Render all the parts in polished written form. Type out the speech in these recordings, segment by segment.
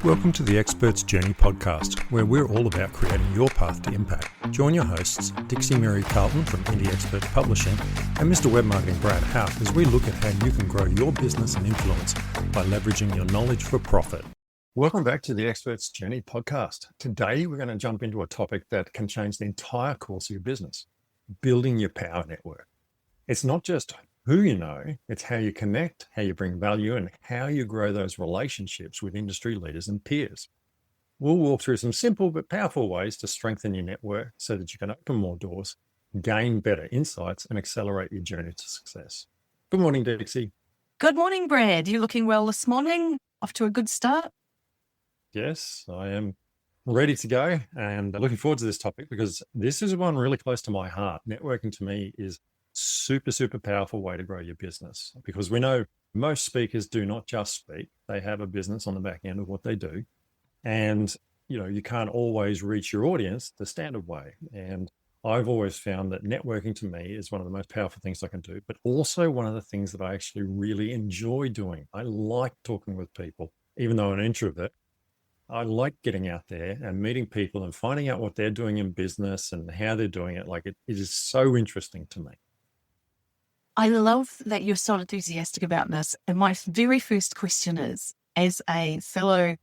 Welcome to the Expert's Journey podcast, where we're all about creating your path to impact. Join your hosts, Dixie Mary Carlton from Indie Expert Publishing and Mr. Web Marketing Brad Houck, as we look at how you can grow your business and influence by leveraging your knowledge for profit. Welcome back to the Expert's Journey podcast. Today, we're going to jump into a topic that can change the entire course of your business, building your power network. It's not just who you know, it's how you connect, how you bring value, and how you grow those relationships with industry leaders and peers. We'll walk through some simple but powerful ways to strengthen your network so that you can open more doors, gain better insights, and accelerate your journey to success. Good morning, Dixie. Good morning, Brad. You looking well this morning? Off to a good start? Yes, I am ready to go and looking forward to this topic because this is one really close to my heart. Networking to me is super powerful way to grow your business, because we know most speakers do not just speak. They have a business on the back end of what they do. And, you can't always reach your audience the standard way. And I've always found that networking to me is one of the most powerful things I can do, but also one of the things that I actually really enjoy doing. I like talking with people, even though I'm an introvert. I like getting out there and meeting people and finding out what they're doing in business and how they're doing it. Like it is so interesting to me. I love that you're so enthusiastic about this. And my very first question is, as a fellow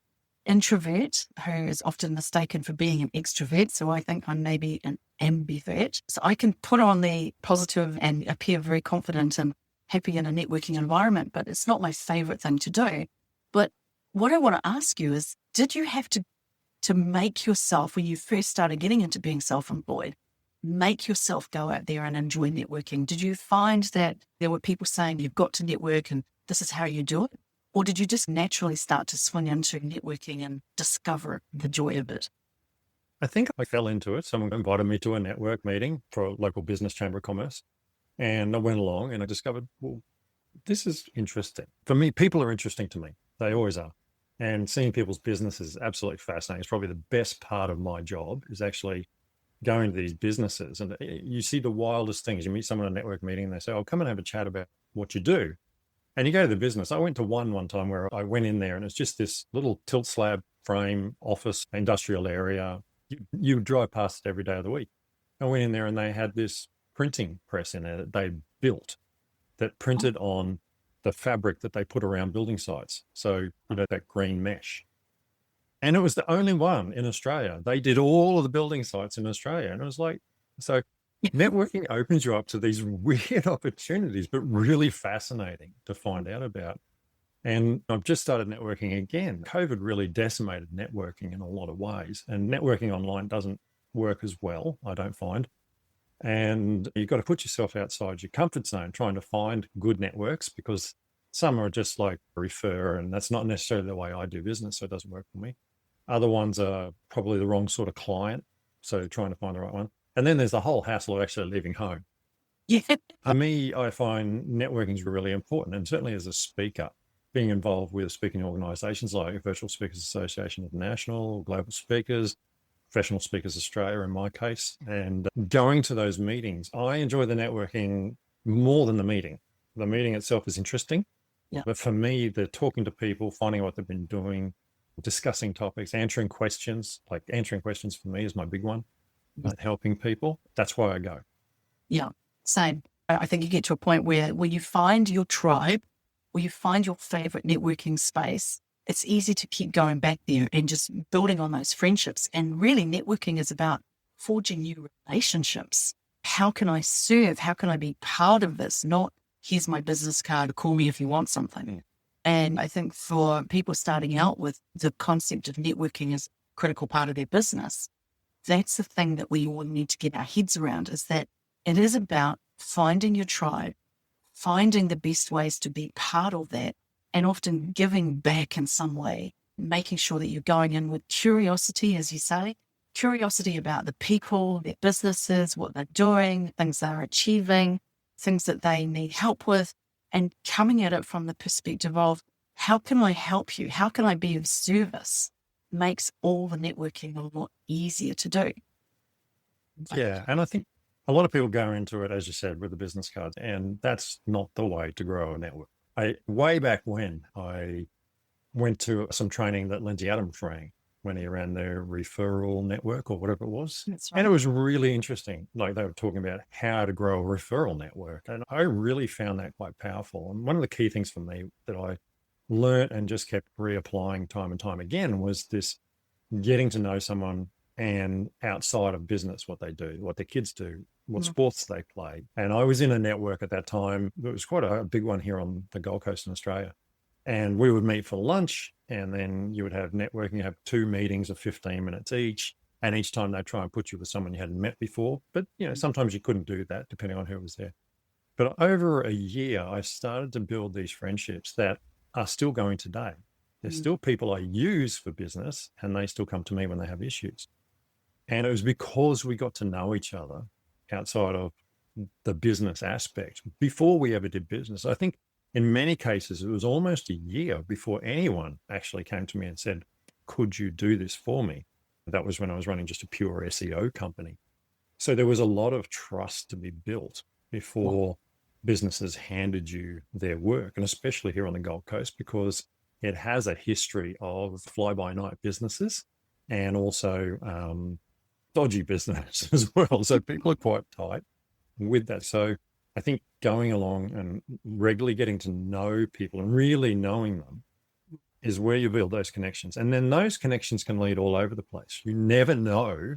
introvert who is often mistaken for being an extrovert, so I think I'm maybe an ambivert, so I can put on the positive and appear very confident and happy in a networking environment, but it's not my favorite thing to do. But what I want to ask you is, did you have to make yourself, when you first started getting into being self-employed, make yourself go out there and enjoy networking? Did you find that there were people saying you've got to network and this is how you do it? Or did you just naturally start to swing into networking and discover the joy of it? I think I fell into it. Someone invited me to a network meeting for a local business chamber of commerce. And I went along and I discovered, well, this is interesting. For me, people are interesting to me. They always are. And seeing people's business is absolutely fascinating. It's probably the best part of my job, is actually going to these businesses, and you see the wildest things. You meet someone at a network meeting and they say, "Oh, come and have a chat about what you do." And you go to the business. I went to one time where I went in there and it's just this little tilt slab frame office industrial area. You drive past it every day of the week. I went in there and they had this printing press in there that they built that printed on the fabric that they put around building sites. So, that green mesh. And it was the only one in Australia. They did all of the building sites in Australia. And it was like, so networking opens you up to these weird opportunities, but really fascinating to find out about. And I've just started networking again. COVID really decimated networking in a lot of ways. And networking online doesn't work as well, I don't find. And you've got to put yourself outside your comfort zone, trying to find good networks, because some are just like refer, and that's not necessarily the way I do business, so it doesn't work for me. Other ones are probably the wrong sort of client, so trying to find the right one. And then there's the whole hassle of actually leaving home. Yeah. For me, I find networking is really important, and certainly as a speaker, being involved with speaking organisations like Virtual Speakers Association International, Global Speakers, Professional Speakers Australia in my case, and going to those meetings. I enjoy the networking more than the meeting. The meeting itself is interesting, but for me, the talking to people, finding out what they've been doing, discussing topics, answering questions. Like answering questions for me is my big one. Helping people, that's why I go. Yeah, same. I think you get to a point where you find your tribe, where you find your favorite networking space. It's easy to keep going back there and just building on those friendships. And really, networking is about forging new relationships. How can I serve? How can I be part of this? Not, here's my business card, call me if you want something. And I think for people starting out with the concept of networking as a critical part of their business, that's the thing that we all need to get our heads around, is that it is about finding your tribe, finding the best ways to be part of that, and often giving back in some way, making sure that you're going in with curiosity, as you say, curiosity about the people, their businesses, what they're doing, things they're achieving, things that they need help with, and coming at it from the perspective of, how can I help you? How can I be of service? Makes all the networking a lot easier to do. Yeah. And I think a lot of people go into it, as you said, with the business cards, and that's not the way to grow a network. Way back when I went to some training that Lindsay Adams ran when he ran their referral network or whatever it was. That's And right. it was really interesting. Like they were talking about how to grow a referral network. And I really found that quite powerful. And one of the key things for me that I learned and just kept reapplying time and time again was this getting to know someone and outside of business, what they do, what their kids do, what sports they play. And I was in a network at that time. It was quite a big one here on the Gold Coast in Australia. And we would meet for lunch, and then you would have networking, have 2 meetings of 15 minutes each. And each time they'd try and put you with someone you hadn't met before. But, sometimes you couldn't do that depending on who was there. But over a year, I started to build these friendships that are still going today. There's still people I use for business, and they still come to me when they have issues. And it was because we got to know each other outside of the business aspect before we ever did business. I think in many cases, it was almost a year before anyone actually came to me and said, could you do this for me? That was when I was running just a pure SEO company. So there was a lot of trust to be built before businesses handed you their work, and especially here on the Gold Coast, because it has a history of fly-by-night businesses and also dodgy business as well. So people are quite tight with that. So I think going along and regularly getting to know people and really knowing them is where you build those connections. And then those connections can lead all over the place. You never know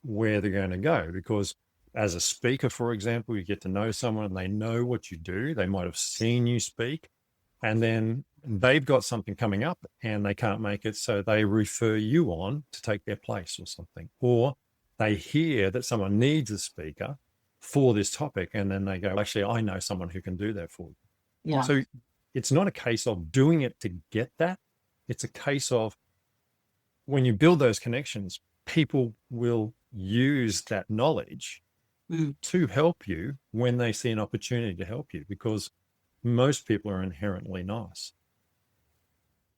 where they're going to go, because as a speaker, for example, you get to know someone, they know what you do. They might have seen you speak, and then they've got something coming up and they can't make it. So they refer you on to take their place or something, or they hear that someone needs a speaker for this topic. And then they go, actually, I know someone who can do that for you. Yeah. So it's not a case of doing it to get that. It's a case of when you build those connections, people will use that knowledge to help you when they see an opportunity to help you, because most people are inherently nice.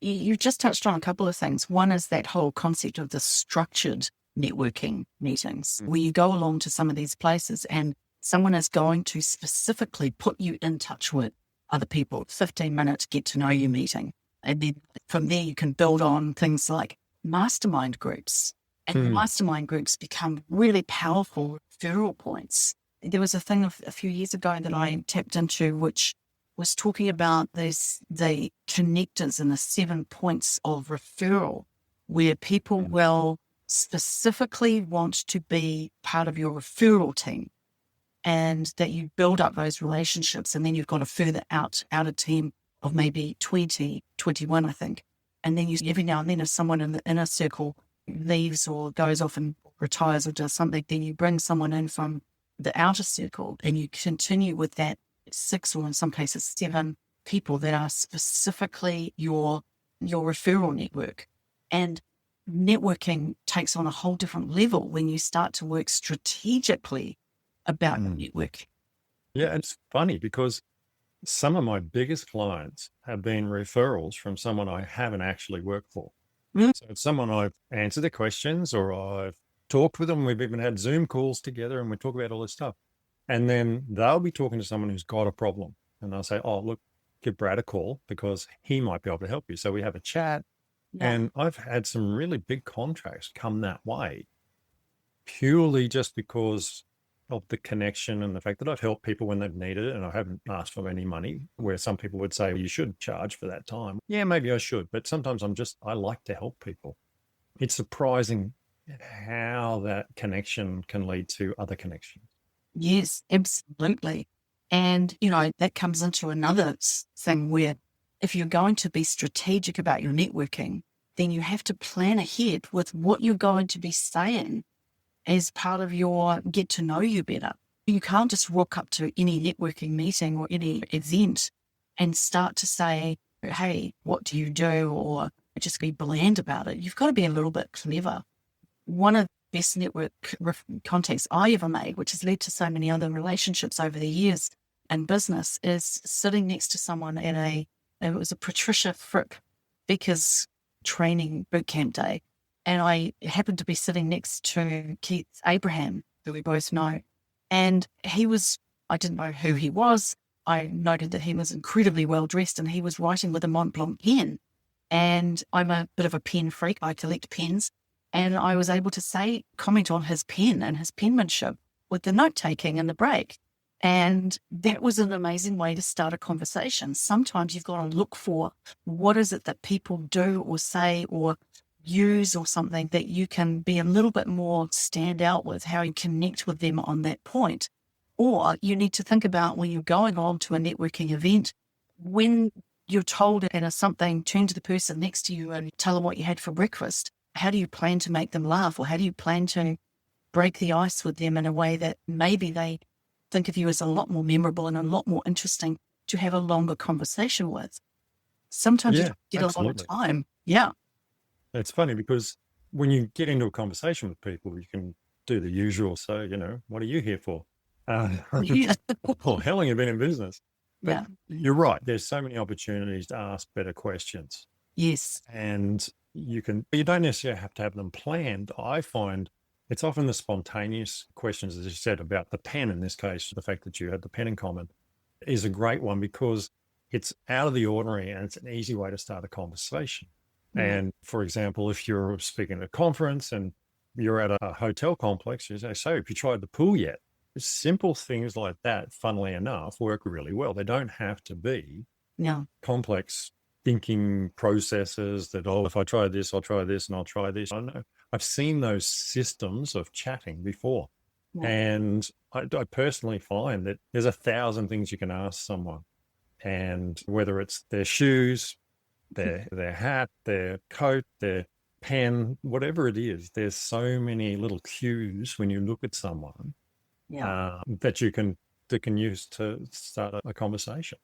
You just touched on a couple of things. One is that whole concept of the structured networking meetings, where you go along to some of these places and someone is going to specifically put you in touch with other people, 15-minute get to know you meeting. And then from there, you can build on things like mastermind groups. And mastermind groups become really powerful referral points. There was a thing a few years ago that I tapped into, which was talking about the connectors and the 7 points of referral, where people will specifically want to be part of your referral team, and that you build up those relationships. And then you've got a further outer team of maybe 20, 21, I think. And then every now and then, if someone in the inner circle leaves or goes off and retires or does something, then you bring someone in from the outer circle and you continue with that 6 or in some cases 7 people that are specifically your referral network. And networking takes on a whole different level when you start to work strategically about your network. Yeah, it's funny because some of my biggest clients have been referrals from someone I haven't actually worked for. So it's someone I've answered their questions, or I've talked with them. We've even had Zoom calls together and we talk about all this stuff. And then they'll be talking to someone who's got a problem. And they'll say, oh, look, give Brad a call because he might be able to help you. So we have a chat. Yeah. And I've had some really big contracts come that way, purely just because of the connection and the fact that I've helped people when they've needed it, and I haven't asked for any money, where some people would say, well, you should charge for that time. Yeah, maybe I should, but sometimes I like to help people. It's surprising how that connection can lead to other connections. Yes, absolutely. And, that comes into another thing where if you're going to be strategic about your networking, then you have to plan ahead with what you're going to be saying as part of your get to know you better. You can't just walk up to any networking meeting or any event and start to say, hey, what do you do? Or just be bland about it. You've got to be a little bit clever. One of the best network contacts I ever made, which has led to so many other relationships over the years in business, is sitting next to someone at it was a Patricia Frick Becker's training bootcamp day. And I happened to be sitting next to Keith Abraham, who we both know. And I didn't know who he was. I noted that he was incredibly well dressed and he was writing with a Mont Blanc pen. And I'm a bit of a pen freak. I collect pens. And I was able to comment on his pen and his penmanship with the note taking and the break. And that was an amazing way to start a conversation. Sometimes you've got to look for what is it that people do or say or use or something that you can be a little bit more stand out with, how you connect with them on that point. Or you need to think about when you're going on to a networking event, when you're told something, turn to the person next to you and tell them what you had for breakfast. How do you plan to make them laugh? Or how do you plan to break the ice with them in a way that maybe they think of you as a lot more memorable and a lot more interesting to have a longer conversation with? Sometimes you Yeah, don't get a lot of absolutely. time. Yeah. It's funny because when you get into a conversation with people, you can do the usual. So, what are you here for? Yeah. Well, how long have you been in business? But Yeah. you're right. There's so many opportunities to ask better questions. Yes. And you don't necessarily have to have them planned. I find it's often the spontaneous questions, as you said, about the pen in this case, the fact that you had the pen in common is a great one because it's out of the ordinary and it's an easy way to start a conversation. Yeah. And for example, if you're speaking at a conference and you're at a hotel complex, you say, so have you tried the pool yet? Simple things like that, funnily enough, work really well. They don't have to be Yeah. complex thinking processes that, oh, if I try this, I'll try this and I'll try this. I know I've seen those systems of chatting before. Yeah. And I personally find that there's 1,000 things you can ask someone. And whether it's their shoes, their hat, their coat, their pen, whatever it is, there's so many little cues when you look at someone that you can use to start a conversation.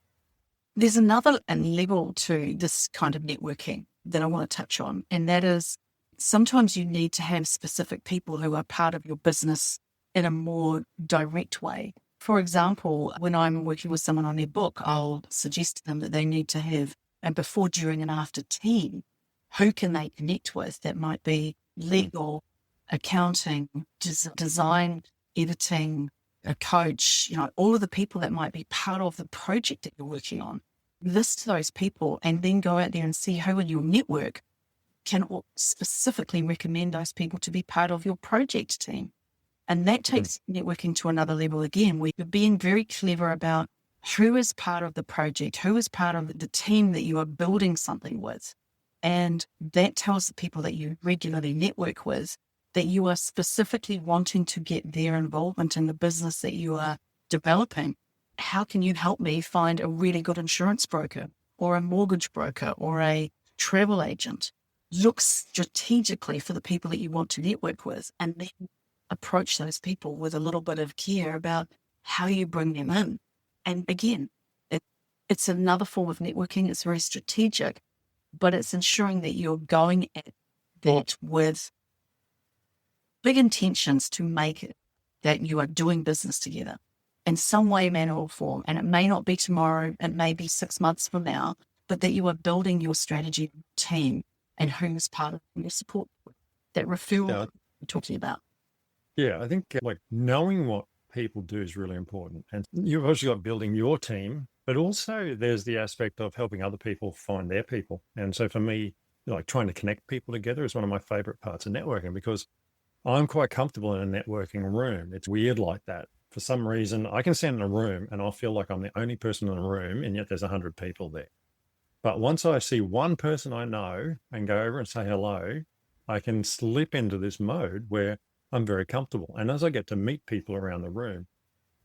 There's another level to this kind of networking that I want to touch on, and that is sometimes you need to have specific people who are part of your business in a more direct way. For example, when I'm working with someone on their book, I'll suggest to them that they need to have a before, during, and after team. Who can they connect with? That might be legal, accounting, design, editing, a coach, all of the people that might be part of the project that you're working on. List those people and then go out there and see who in your network can specifically recommend those people to be part of your project team. And that takes networking to another level again, where you're being very clever about who is part of the project, who is part of the team that you are building something with. And that tells the people that you regularly network with that you are specifically wanting to get their involvement in the business that you are developing. How can you help me find a really good insurance broker or a mortgage broker or a travel agent? Look strategically for the people that you want to network with and then approach those people with a little bit of care about how you bring them in. And again, it's another form of networking. It's very strategic, but it's ensuring that you're going at that with big intentions to make it that you are doing business together in some way, manner, or form. And it may not be tomorrow, it may be 6 months from now, but that you are building your strategy team and who's part of your support, that referral Yeah. we're talking about. Yeah, I think like knowing what people do is really important. And you've also got building your team, but also there's the aspect of helping other people find their people. And so for me, like trying to connect people together is one of my favorite parts of networking because I'm quite comfortable in a networking room. It's weird like that. For some reason, I can stand in a room and I'll feel like I'm the only person in the room, and yet there's 100 people there. But once I see one person I know and go over and say hello, I can slip into this mode where I'm very comfortable. And as I get to meet people around the room,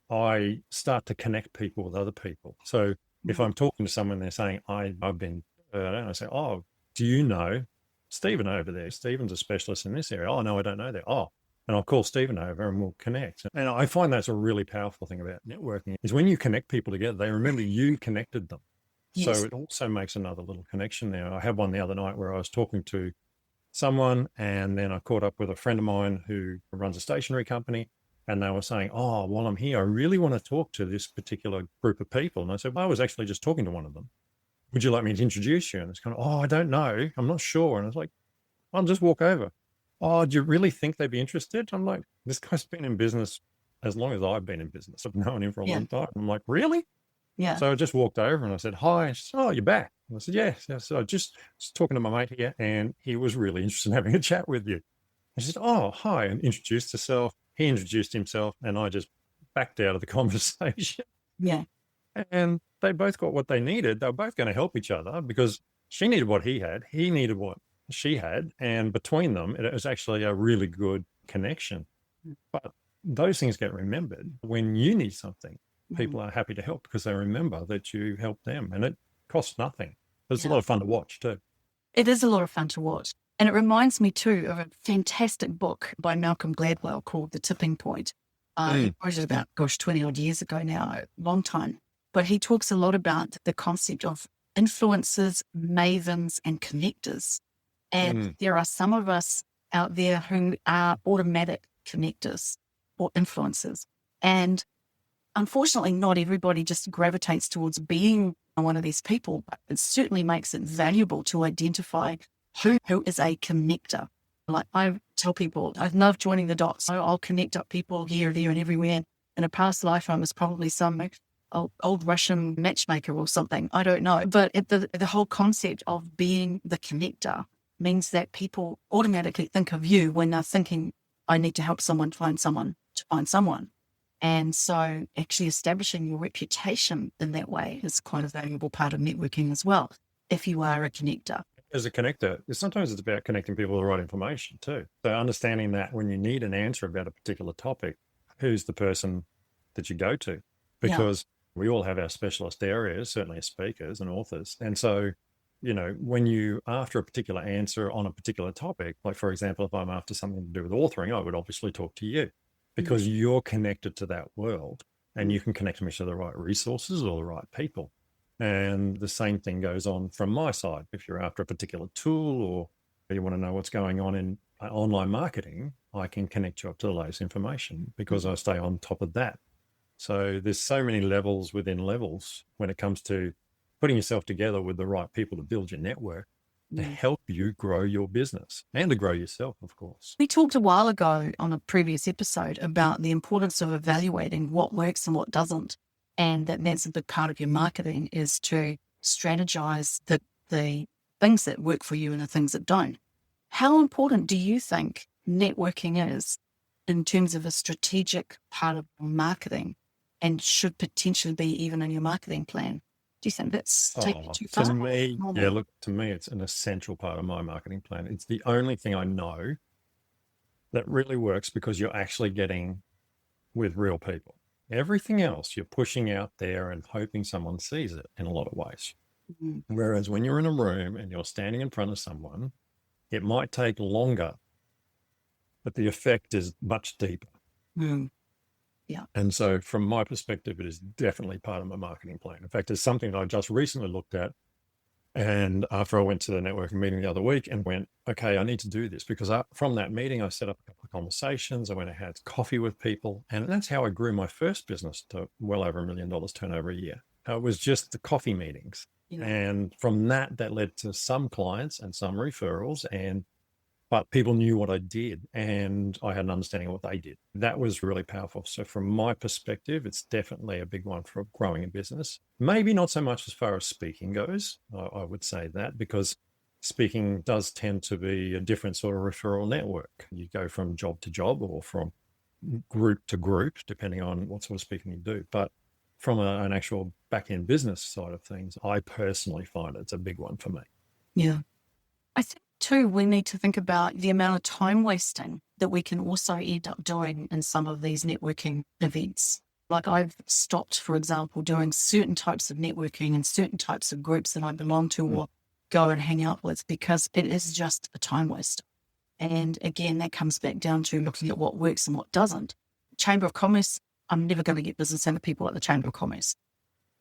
I start to connect people with other people. So if I'm talking to someone, they're saying, I've been, I say, oh, do you know Stephen over there? Stephen's a specialist in this area. Oh, no, I don't know that. Oh, and I'll call Stephen over and we'll connect. And I find that's a really powerful thing about networking is when you connect people together, they remember you connected them. So Yes. it also makes another little connection there. I had one the other night where I was talking to someone and then I caught up with a friend of mine who runs a stationery company. And they were saying, oh, while I'm here, I really want to talk to this particular group of people. And I said, well, I was actually just talking to one of them. Would you like me to introduce you? And it's kind of, oh, I don't know. I'm not sure. And I was like, I'll just walk over. Oh, do you really think they'd be interested? I'm like, this guy's been in business as long as I've been in business. I've known him for a Yeah. long time. I'm like, really? Yeah. So I just walked over and I said, hi. And she said, oh, you're back. And I said, yes. So I just was talking to my mate here and he was really interested in having a chat with you. And she said, oh, hi, and introduced herself. He introduced himself and I just backed out of the conversation. Yeah. And they both got what they needed. They were both going to help each other because she needed what he had. He needed what she had. And between them, it was actually a really good connection. But those things get remembered. When you need something, people are happy to help because they remember that you helped them and it costs nothing. It's a lot of fun to watch too. It is a lot of fun to watch. And it reminds me too of a fantastic book by Malcolm Gladwell called The Tipping Point. He wrote it about, 20 odd years ago now, a long time. But he talks a lot about the concept of influencers, mavens, and connectors. And there are some of us out there who are automatic connectors or influencers. And unfortunately, not everybody just gravitates towards being one of these people, but it certainly makes it valuable to identify who is a connector. Like I tell people, I love joining the dots. I'll connect up people here, there, and everywhere. In a past life, I was probably some old Russian matchmaker or something. I don't know. But the whole concept of being the connector means that people automatically think of you when they're thinking, I need to help someone find someone to find someone. And so actually establishing your reputation in that way is quite a valuable part of networking as well, if you are a connector. As a connector, sometimes it's about connecting people with the right information too. So understanding that when you need an answer about a particular topic, who's the person that you go to? Because we all have our specialist areas, certainly as speakers and authors. And so, when you after a particular answer on a particular topic, like for example, if I'm after something to do with authoring, I would obviously talk to you because you're connected to that world and you can connect me to the right resources or the right people. And the same thing goes on from my side. If you're after a particular tool or you want to know what's going on in online marketing, I can connect you up to the latest information because I stay on top of that. So there's so many levels within levels when it comes to putting yourself together with the right people to build your network to help you grow your business and to grow yourself, of course. We talked a while ago on a previous episode about the importance of evaluating what works and what doesn't. And that's a big part of your marketing is to strategize the things that work for you and the things that don't. How important do you think networking is in terms of a strategic part of marketing and should potentially be even in your marketing plan? Do you think that's taking it too far? To me, to me, it's an essential part of my marketing plan. It's the only thing I know that really works because you're actually getting with real people. Everything else you're pushing out there and hoping someone sees it in a lot of ways. Whereas when you're in a room and you're standing in front of someone, it might take longer, but the effect is much deeper. Yeah. And so from my perspective, it is definitely part of my marketing plan. In fact, it's something that I just recently looked at. And after I went to the networking meeting the other week and went, okay, I need to do this because from that meeting, I set up a couple of conversations. I went and had coffee with people. And that's how I grew my first business to well over $1 million turnover a year. It was just the coffee meetings. And from that led to some clients and some referrals but people knew what I did and I had an understanding of what they did. That was really powerful. So from my perspective, it's definitely a big one for growing a business. Maybe not so much as far as speaking goes. I would say that because speaking does tend to be a different sort of referral network. You go from job to job or from group to group, depending on what sort of speaking you do. But from an actual back-end business side of things, I personally find it's a big one for me. Yeah. I think too, we need to think about the amount of time wasting that we can also end up doing in some of these networking events. Like I've stopped, for example, doing certain types of networking and certain types of groups that I belong to or go and hang out with because it is just a time waster. And again, that comes back down to looking at what works and what doesn't. Chamber of Commerce, I'm never going to get business out of people at the Chamber of Commerce.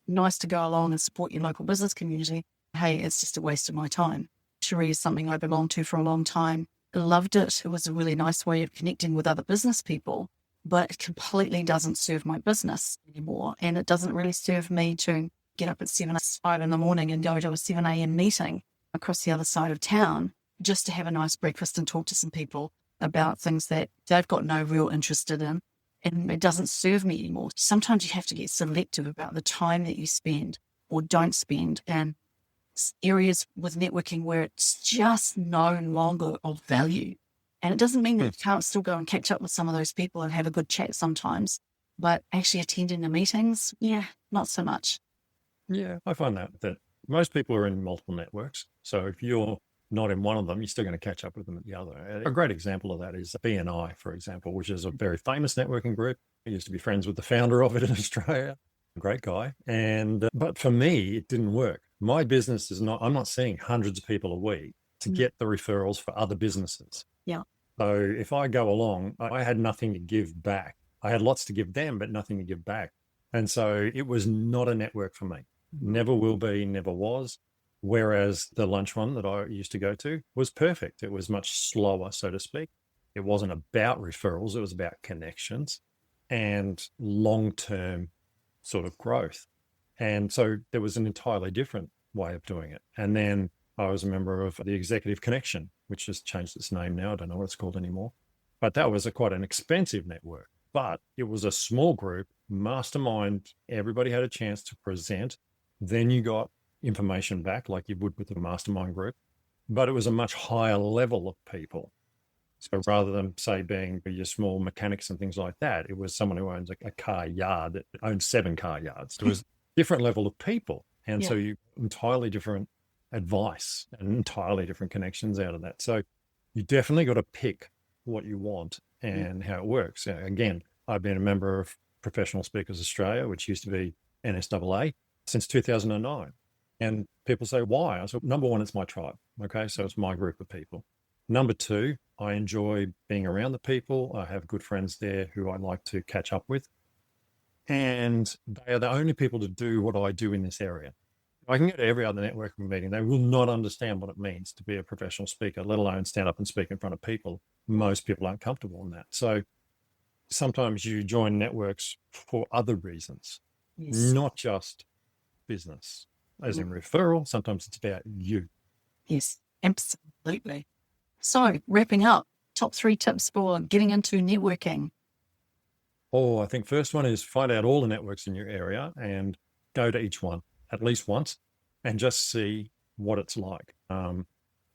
Nice to go along and support your local business community. Hey, it's just a waste of my time. Cherie is something I belonged to for a long time. Loved it. It was a really nice way of connecting with other business people, but it completely doesn't serve my business anymore. And it doesn't really serve me to get up at 5 in the morning and go to a 7 a.m. meeting across the other side of town just to have a nice breakfast and talk to some people about things that they've got no real interest in and it doesn't serve me anymore. Sometimes you have to get selective about the time that you spend or don't spend, and areas with networking where it's just no longer of value. And it doesn't mean that you can't still go and catch up with some of those people and have a good chat sometimes, but actually attending the meetings, not so much. Yeah, I find that most people are in multiple networks. So if you're not in one of them, you're still going to catch up with them at the other. A great example of that is BNI, for example, which is a very famous networking group. I used to be friends with the founder of it in Australia. A great guy. And but for me, it didn't work. My business is not, I'm not seeing hundreds of people a week to get the referrals for other businesses. Yeah. So if I go along, I had nothing to give back. I had lots to give them, but nothing to give back. And so it was not a network for me. Never will be, never was. Whereas the lunch one that I used to go to was perfect. It was much slower, so to speak. It wasn't about referrals. It was about connections and long-term sort of growth. And so there was an entirely different way of doing it. And then I was a member of the Executive Connection, which has changed its name now. I don't know what it's called anymore. But that was quite an expensive network. But it was a small group, mastermind. Everybody had a chance to present. Then you got information back like you would with a mastermind group. But it was a much higher level of people. So rather than, say, being your small mechanics and things like that, it was someone who owns a car yard that owns 7 car yards. It was a different level of people. And so you entirely different advice and entirely different connections out of that. So you definitely got to pick what you want and how it works. Again, I've been a member of Professional Speakers Australia, which used to be NSAA, since 2009. And people say, why? I said, number one, it's my tribe. Okay. So it's my group of people. Number two, I enjoy being around the people. I have good friends there who I like to catch up with. And they are the only people to do what I do in this area. I can go to every other networking meeting. They will not understand what it means to be a professional speaker, let alone stand up and speak in front of people. Most people aren't comfortable in that. So sometimes you join networks for other reasons, not just business, as in referral. Sometimes it's about you. Yes, absolutely. So wrapping up, top 3 tips for getting into networking. I think first one is find out all the networks in your area and go to each one at least once and just see what it's like.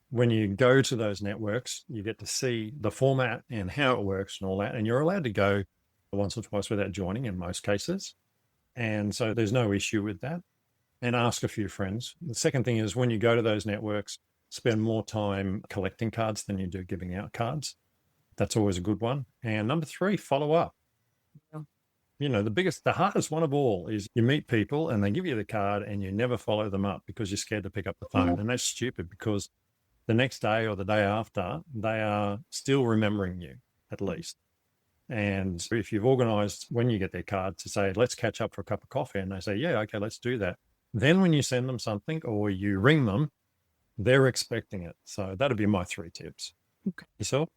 When you go to those networks, you get to see the format and how it works and all that. And you're allowed to go once or twice without joining in most cases. And so there's no issue with that. And ask a few friends. The second thing is when you go to those networks, spend more time collecting cards than you do giving out cards. That's always a good one. And number 3, follow up. The hardest one of all is you meet people and they give you the card and you never follow them up because you're scared to pick up the phone. And that's stupid because the next day or the day after, they are still remembering you at least. And if you've organized when you get their card to say, let's catch up for a cup of coffee, and they say, yeah, okay, let's do that. Then when you send them something or you ring them, they're expecting it. So that'd be my 3 tips. Okay. Yourself?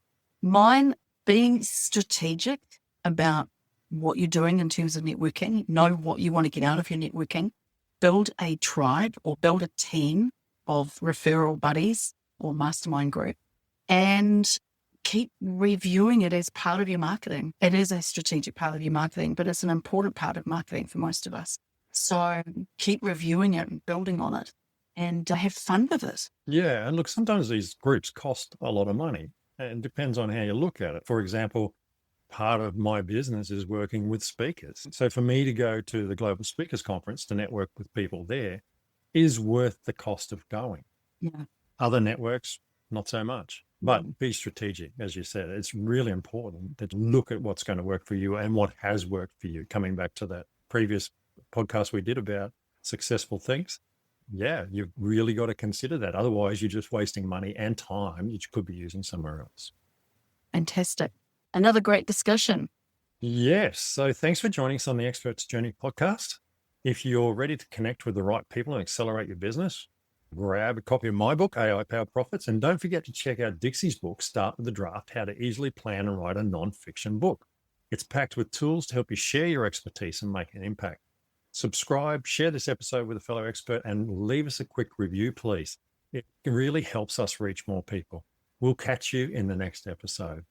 Mine, being strategic about what you're doing in terms of networking, know what you want to get out of your networking, build a tribe or build a team of referral buddies or mastermind group, and keep reviewing it as part of your marketing. It is a strategic part of your marketing, but it's an important part of marketing for most of us. So keep reviewing it and building on it and have fun with it. Yeah. And look, sometimes these groups cost a lot of money, and it depends on how you look at it. For example, part of my business is working with speakers. So for me to go to the Global Speakers Conference to network with people there is worth the cost of going. Yeah. Other networks, not so much. But be strategic, as you said. It's really important to look at what's going to work for you and what has worked for you. Coming back to that previous podcast we did about successful things. Yeah, you've really got to consider that. Otherwise, you're just wasting money and time that you could be using somewhere else. Fantastic. Another great discussion. Yes. So thanks for joining us on the Expert's Journey podcast. If you're ready to connect with the right people and accelerate your business, grab a copy of my book, AI Powered Profits, and don't forget to check out Dixie's book, Start with the Draft, How to Easily Plan and Write a Non-Fiction Book. It's packed with tools to help you share your expertise and make an impact. Subscribe, share this episode with a fellow expert, and leave us a quick review, please. It really helps us reach more people. We'll catch you in the next episode.